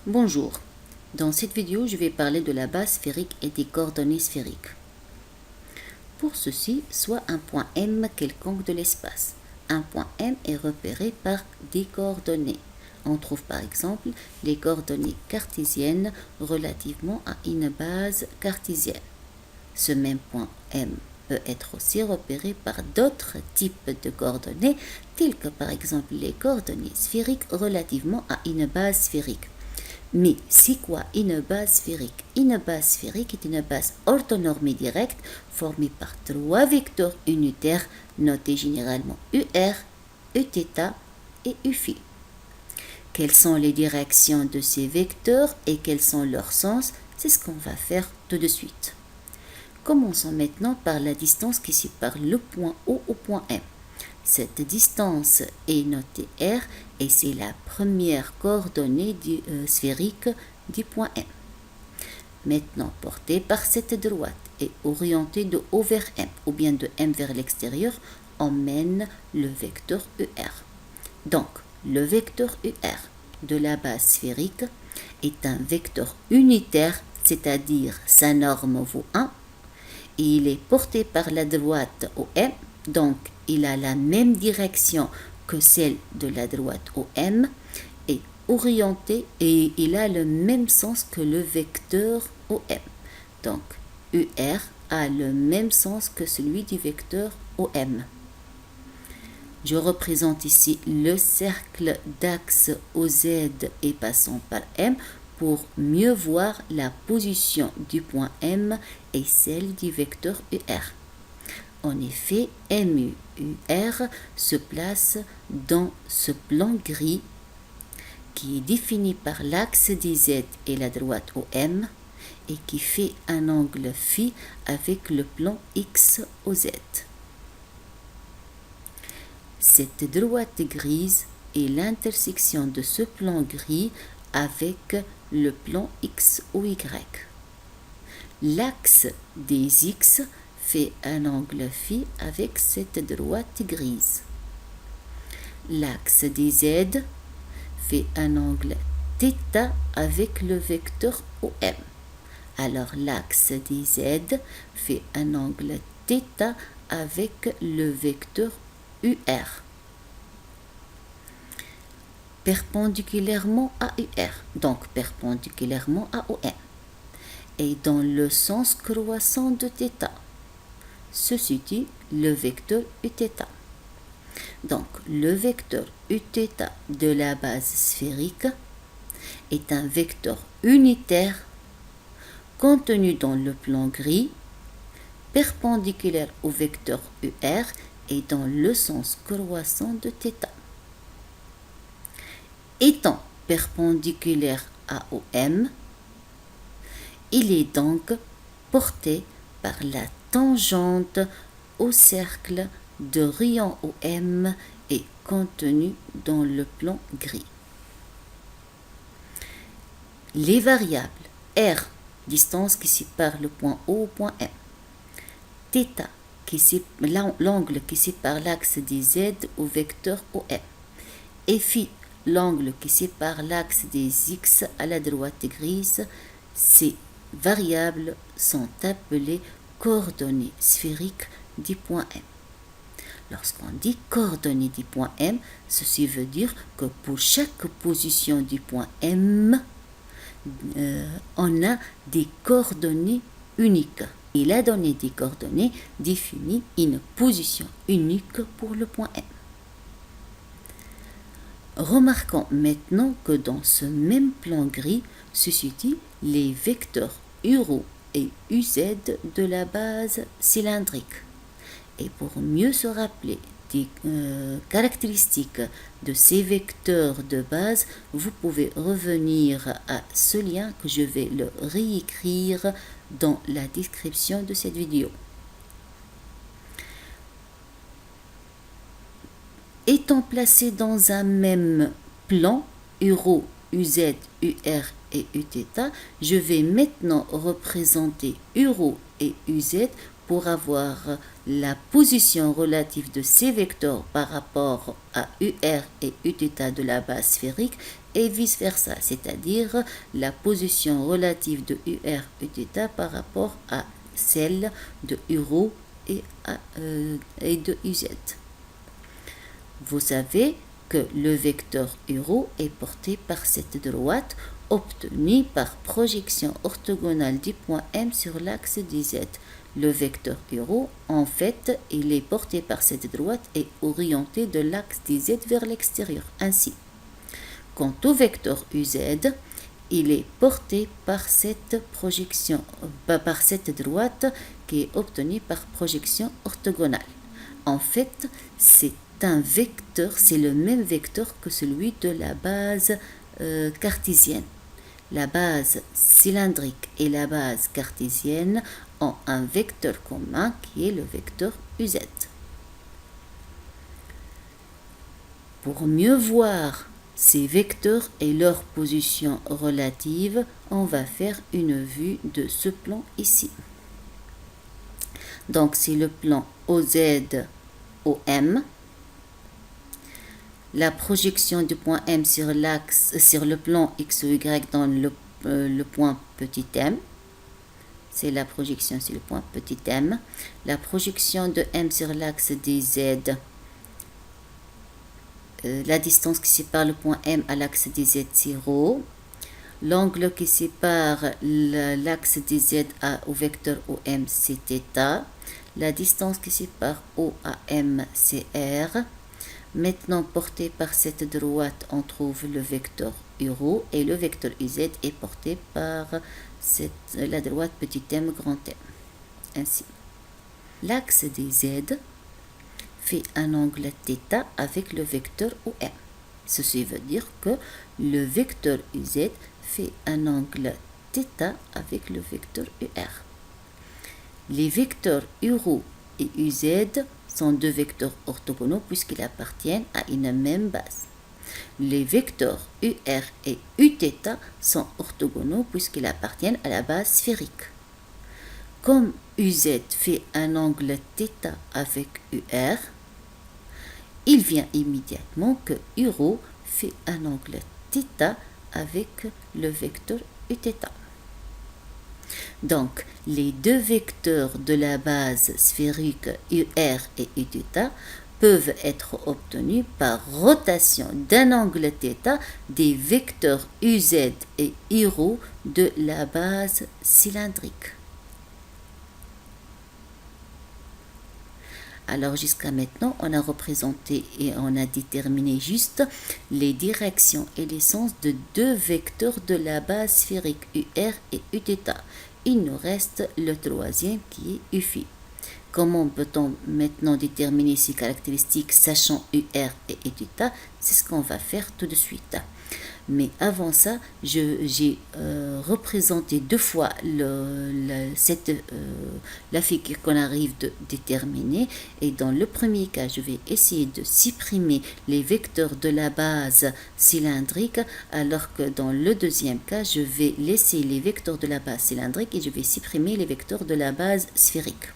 Bonjour, dans cette vidéo je vais parler de la base sphérique et des coordonnées sphériques. Pour ceci, soit un point M quelconque de l'espace. Un point M est repéré par des coordonnées. On trouve par exemple les coordonnées cartésiennes relativement à une base cartésienne. Ce même point M peut être aussi repéré par d'autres types de coordonnées, telles que par exemple les coordonnées sphériques relativement à une base sphérique. Mais c'est quoi une base sphérique? Une base sphérique est une base orthonormée directe formée par trois vecteurs unitaires notés généralement UR, Uθ et Uφ. Quelles sont les directions de ces vecteurs et quels sont leurs sens? C'est ce qu'on va faire tout de suite. Commençons maintenant par la distance qui sépare le point O au point M. Cette distance est notée R et c'est la première coordonnée sphérique du point M. Maintenant, portée par cette droite et orientée de O vers M ou bien de M vers l'extérieur, on mène le vecteur UR. Donc, le vecteur UR de la base sphérique est un vecteur unitaire, c'est-à-dire sa norme vaut 1, et il est porté par la droite OM, donc il a la même direction que celle de la droite OM et orienté et il a le même sens que le vecteur OM. Donc UR a le même sens que celui du vecteur OM. Je représente ici le cercle d'axe OZ et passant par M pour mieux voir la position du point M et celle du vecteur UR. En effet, MUR se place dans ce plan gris qui est défini par l'axe DZ et la droite OM et qui fait un angle phi avec le plan XOZ. Cette droite grise est l'intersection de ce plan gris avec le plan X ou Y. L'axe des X fait un angle phi avec cette droite grise. L'axe des Z fait un angle θ avec le vecteur OM. Alors l'axe des Z fait un angle θ avec le vecteur UR. Perpendiculairement à UR, donc perpendiculairement à OM, et dans le sens croissant de θ se situe le vecteur Uθ. Donc le vecteur Uθ de la base sphérique est un vecteur unitaire contenu dans le plan gris, perpendiculaire au vecteur UR et dans le sens croissant de θ. Étant perpendiculaire à OM, il est donc porté par la tangente au cercle de rayon OM et contenu dans le plan gris. Les variables R, distance qui sépare le point O au point M, θ, l'angle qui sépare l'axe des Z au vecteur OM, et phi, l'angle qui sépare l'axe des X à la droite grise, ces variables sont appelées coordonnées sphériques du point M. Lorsqu'on dit coordonnées du point M, ceci veut dire que pour chaque position du point M, on a des coordonnées uniques. Et la donnée des coordonnées définit une position unique pour le point M. Remarquons maintenant que dans ce même plan gris se situent les vecteurs URO et UZ de la base cylindrique. Et pour mieux se rappeler des caractéristiques de ces vecteurs de base, vous pouvez revenir à ce lien que je vais le réécrire dans la description de cette vidéo. Étant placés dans un même plan, URO, UZ, UR et Uθ, je vais maintenant représenter URO et UZ pour avoir la position relative de ces vecteurs par rapport à UR et Uθ de la base sphérique et vice-versa, c'est-à-dire la position relative de UR Uθ par rapport à celle de Uro et de UZ. Vous savez que le vecteur Uro est porté par cette droite obtenue par projection orthogonale du point M sur l'axe DZ. Le vecteur Uro, en fait, il est porté par cette droite et orienté de l'axe DZ vers l'extérieur. Ainsi, quant au vecteur UZ, il est porté par cette projection, par cette droite qui est obtenue par projection orthogonale. En fait, c'est un vecteur, c'est le même vecteur que celui de la base cartésienne. La base cylindrique et la base cartésienne ont un vecteur commun qui est le vecteur UZ. Pour mieux voir ces vecteurs et leur position relative, on va faire une vue de ce plan ici. Donc c'est le plan OZ-OM. La projection du point M sur le plan X ou Y dans le point petit m. C'est la projection sur le point petit m. La projection de M sur l'axe DZ. La distance qui sépare le point M à l'axe DZ0. L'angle qui sépare l'axe DZ au vecteur OM, c'est θ. La distance qui sépare O à M, c'est R. Maintenant, porté par cette droite, on trouve le vecteur Uro et le vecteur UZ est porté par la droite petit m grand M. Ainsi, l'axe des Z fait un angle θ avec le vecteur OM. Ceci veut dire que le vecteur UZ fait un angle θ avec le vecteur UR. Les vecteurs Uro et UZ sont deux vecteurs orthogonaux puisqu'ils appartiennent à une même base. Les vecteurs UR et Uθ sont orthogonaux puisqu'ils appartiennent à la base sphérique. Comme UZ fait un angle θ avec UR, il vient immédiatement que Uro fait un angle θ avec le vecteur Uθ. Donc, les deux vecteurs de la base sphérique UR et Uθ peuvent être obtenus par rotation d'un angle θ des vecteurs UZ et Uro de la base cylindrique. Alors jusqu'à maintenant, on a représenté et on a déterminé juste les directions et les sens de deux vecteurs de la base sphérique UR et Uθ. Il nous reste le troisième qui est UφI. Comment peut-on maintenant déterminer ces caractéristiques sachant UR et Uθ? C'est ce qu'on va faire tout de suite. Mais avant ça, j'ai représenté deux fois la figure qu'on arrive de déterminer. Et dans le premier cas, je vais essayer de supprimer les vecteurs de la base cylindrique, alors que dans le deuxième cas, je vais laisser les vecteurs de la base cylindrique et je vais supprimer les vecteurs de la base sphérique.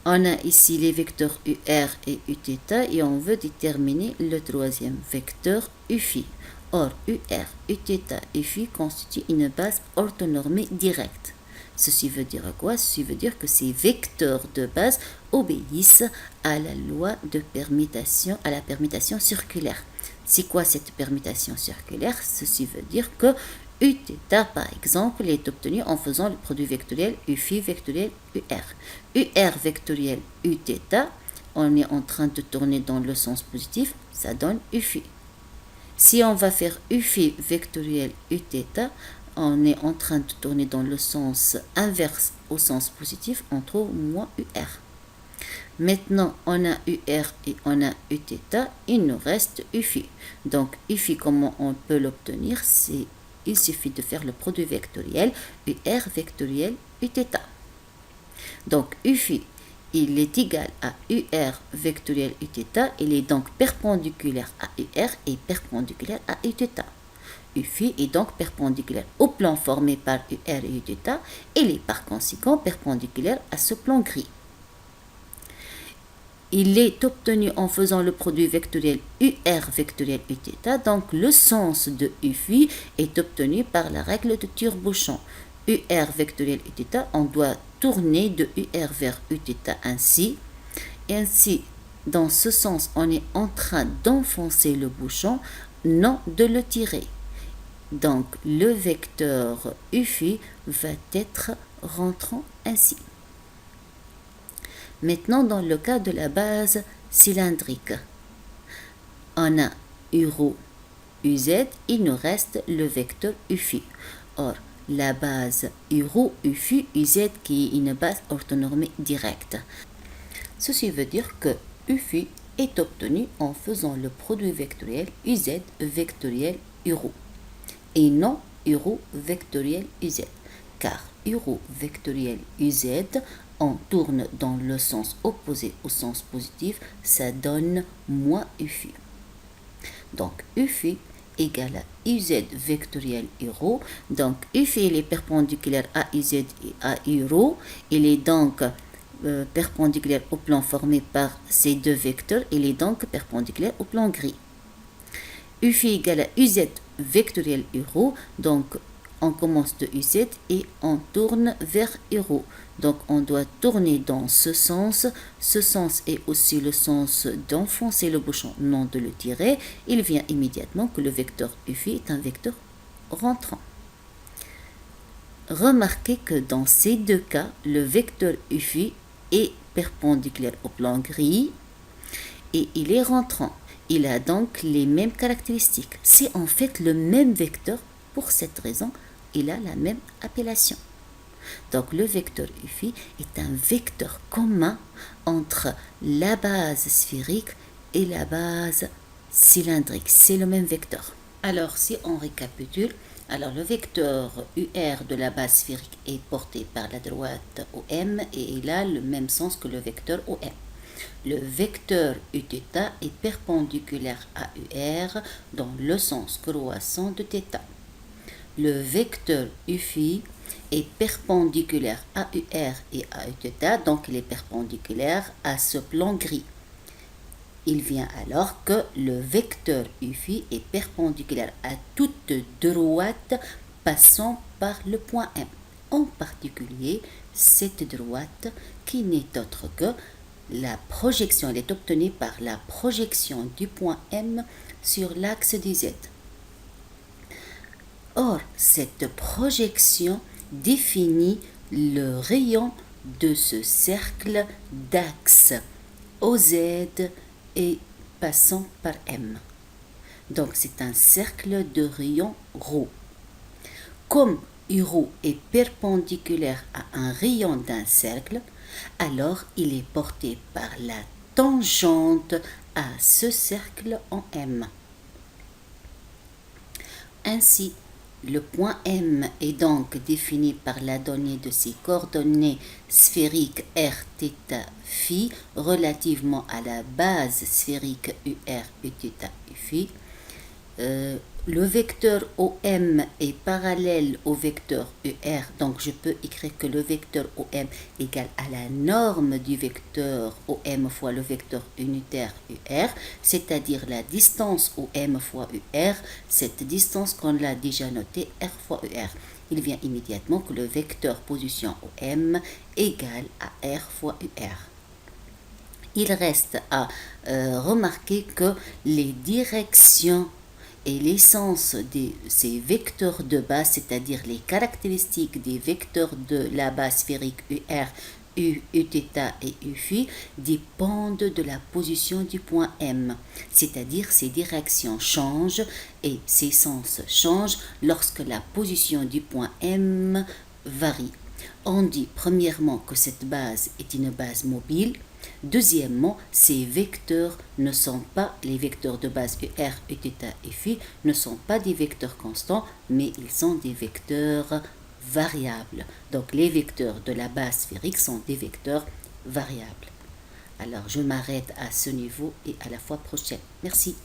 On a ici les vecteurs UR et Uθ et on veut déterminer le troisième vecteur UφI. Or, UR, Uθ et Φ constituent une base orthonormée directe. Ceci veut dire quoi? Ceci veut dire que ces vecteurs de base obéissent à la loi de permutation, à la permutation circulaire. C'est quoi cette permutation circulaire? Ceci veut dire que Uθ, par exemple, est obtenu en faisant le produit vectoriel UφI vectoriel UR. UR vectoriel Uθ, on est en train de tourner dans le sens positif, ça donne UφI. Si on va faire UφI vectoriel Uθ, on est en train de tourner dans le sens inverse au sens positif, on trouve moins UR. Maintenant, on a UR et on a Uθ, il nous reste UφI. Donc, UφI, comment on peut l'obtenir? Il suffit de faire le produit vectoriel UR vectoriel Uθ. Donc, UφI, il est égal à UR vectoriel Uθ, il est donc perpendiculaire à UR et perpendiculaire à Uθ. UφI est donc perpendiculaire au plan formé par UR et Uθ, et il est par conséquent perpendiculaire à ce plan gris. il est obtenu en faisant le produit vectoriel UR vectoriel Uθ. Donc, le sens de U phi est obtenu par la règle de tire-bouchon. UR vectoriel Uθ, on doit tourner de UR vers Uθ ainsi. Et ainsi, dans ce sens, on est en train d'enfoncer le bouchon, non de le tirer. Donc, le vecteur U phi va être rentrant ainsi. Maintenant, dans le cas de la base cylindrique, on a U rho UZ, il nous reste le vecteur U phi. Or, la base U rho U phi UZ qui est une base orthonormée directe. Ceci veut dire que U phi est obtenu en faisant le produit vectoriel UZ vectoriel U rho et non U rho vectoriel UZ, car U rho vectoriel UZ, on tourne dans le sens opposé au sens positif, ça donne moins U phi. Donc U phi égale à UZ vectoriel U rho. Donc U phi il est perpendiculaire à UZ et à U rho. Il est donc perpendiculaire au plan formé par ces deux vecteurs. Il est donc perpendiculaire au plan gris. U phi égale à UZ vectoriel U rho. Donc on commence de UZ et on tourne vers U rho. Donc on doit tourner dans ce sens. Ce sens est aussi le sens d'enfoncer le bouchon, non de le tirer. Il vient immédiatement que le vecteur U phi est un vecteur rentrant. Remarquez que dans ces deux cas, le vecteur U phi est perpendiculaire au plan gris et il est rentrant. Il a donc les mêmes caractéristiques. C'est en fait le même vecteur. Pour cette raison, il a la même appellation. Donc le vecteur U phi est un vecteur commun entre la base sphérique et la base cylindrique. C'est le même vecteur. Alors si on récapitule, alors le vecteur UR de la base sphérique est porté par la droite OM et il a le même sens que le vecteur OM. Le vecteur Uθ est perpendiculaire à UR dans le sens croissant de θ. Le vecteur U phi est perpendiculaire à UR et à Uθ, donc il est perpendiculaire à ce plan gris. Il vient alors que le vecteur U phi est perpendiculaire à toute droite passant par le point M. En particulier, cette droite qui n'est autre que la projection, elle est obtenue par la projection du point M sur l'axe du Z. Or, cette projection définit le rayon de ce cercle d'axe OZ et passant par M. Donc, c'est un cercle de rayon ρ. Comme U ρ est perpendiculaire à un rayon d'un cercle, alors il est porté par la tangente à ce cercle en M. Ainsi, le point M est donc défini par la donnée de ses coordonnées sphériques r, θ, phi relativement à la base sphérique UR, Uθ, U phi. Le vecteur OM est parallèle au vecteur UR, donc je peux écrire que le vecteur OM égale à la norme du vecteur OM fois le vecteur unitaire UR, c'est-à-dire la distance OM fois UR, cette distance qu'on l'a déjà notée R fois UR. Il vient immédiatement que le vecteur position OM égale à R fois UR. Il reste à remarquer que les directions et l'essence de ces vecteurs de base, c'est-à-dire les caractéristiques des vecteurs de la base sphérique UR, Uθ et U phi, dépendent de la position du point M, c'est-à-dire ces directions changent et ces sens changent lorsque la position du point M varie. On dit premièrement que cette base est une base mobile. Deuxièmement, ces vecteurs ne sont pas, les vecteurs de base UR, Uθ et phi ne sont pas des vecteurs constants, mais ils sont des vecteurs variables. Donc les vecteurs de la base sphérique sont des vecteurs variables. Alors je m'arrête à ce niveau et à la fois prochaine. Merci.